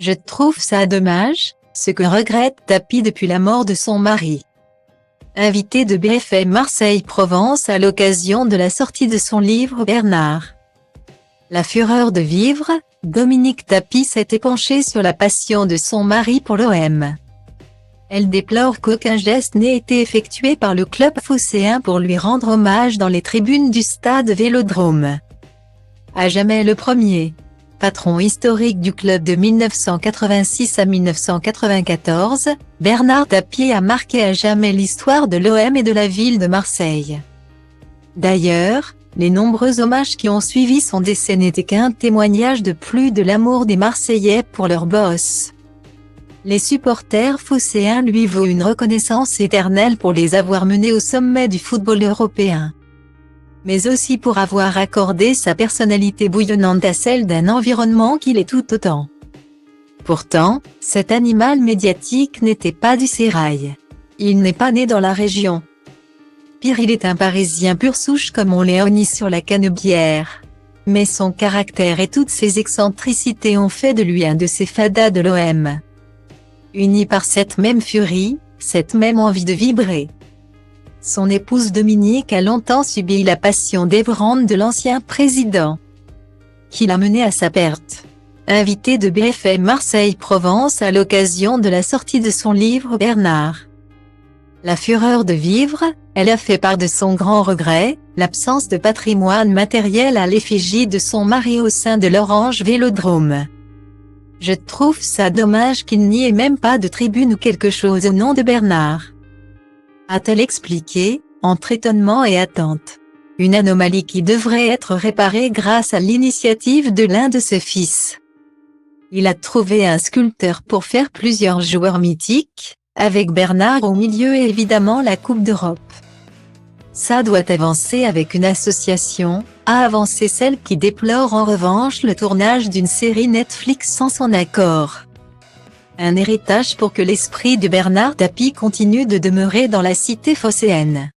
Je trouve ça dommage, ce que regrette Tapi depuis la mort de son mari. Invité de BFM Marseille-Provence à l'occasion de la sortie de son livre Bernard. La fureur de vivre, Dominique Tapi s'est épanchée sur la passion de son mari pour l'OM. Elle déplore qu'aucun geste n'ait été effectué par le club phocéen pour lui rendre hommage dans les tribunes du stade Vélodrome. À jamais le premier. Patron historique du club de 1986 à 1994, Bernard Tapie a marqué à jamais l'histoire de l'OM et de la ville de Marseille. D'ailleurs, les nombreux hommages qui ont suivi son décès n'étaient qu'un témoignage de plus de l'amour des Marseillais pour leur boss. Les supporters phocéens lui vouent une reconnaissance éternelle pour les avoir menés au sommet du football européen, mais aussi pour avoir accordé sa personnalité bouillonnante à celle d'un environnement qui l'est tout autant. Pourtant, cet animal médiatique n'était pas du sérail. Il n'est pas né dans la région. Pire, il est un Parisien pur souche comme on Léonie sur la Canebière. Mais son caractère et toutes ses excentricités ont fait de lui un de ces fadas de l'OM. Unis par cette même furie, cette même envie de vibrer. Son épouse Dominique a longtemps subi la passion dévorante de l'ancien président, qui l'a mené à sa perte. Invité de BFM Marseille-Provence à l'occasion de la sortie de son livre Bernard. La fureur de vivre, elle a fait part de son grand regret, l'absence de patrimoine matériel à l'effigie de son mari au sein de l'Orange Vélodrome. Je trouve ça dommage qu'il n'y ait même pas de tribune ou quelque chose au nom de Bernard, a-t-elle expliqué, entre étonnement et attente. Une anomalie qui devrait être réparée grâce à l'initiative de l'un de ses fils. Il a trouvé un sculpteur pour faire plusieurs joueurs mythiques, avec Bernard au milieu et évidemment la Coupe d'Europe. Ça doit avancer avec une association, a avancé celle qui déplore en revanche le tournage d'une série Netflix sans son accord. Un héritage pour que l'esprit de Bernard Tapie continue de demeurer dans la cité phocéenne.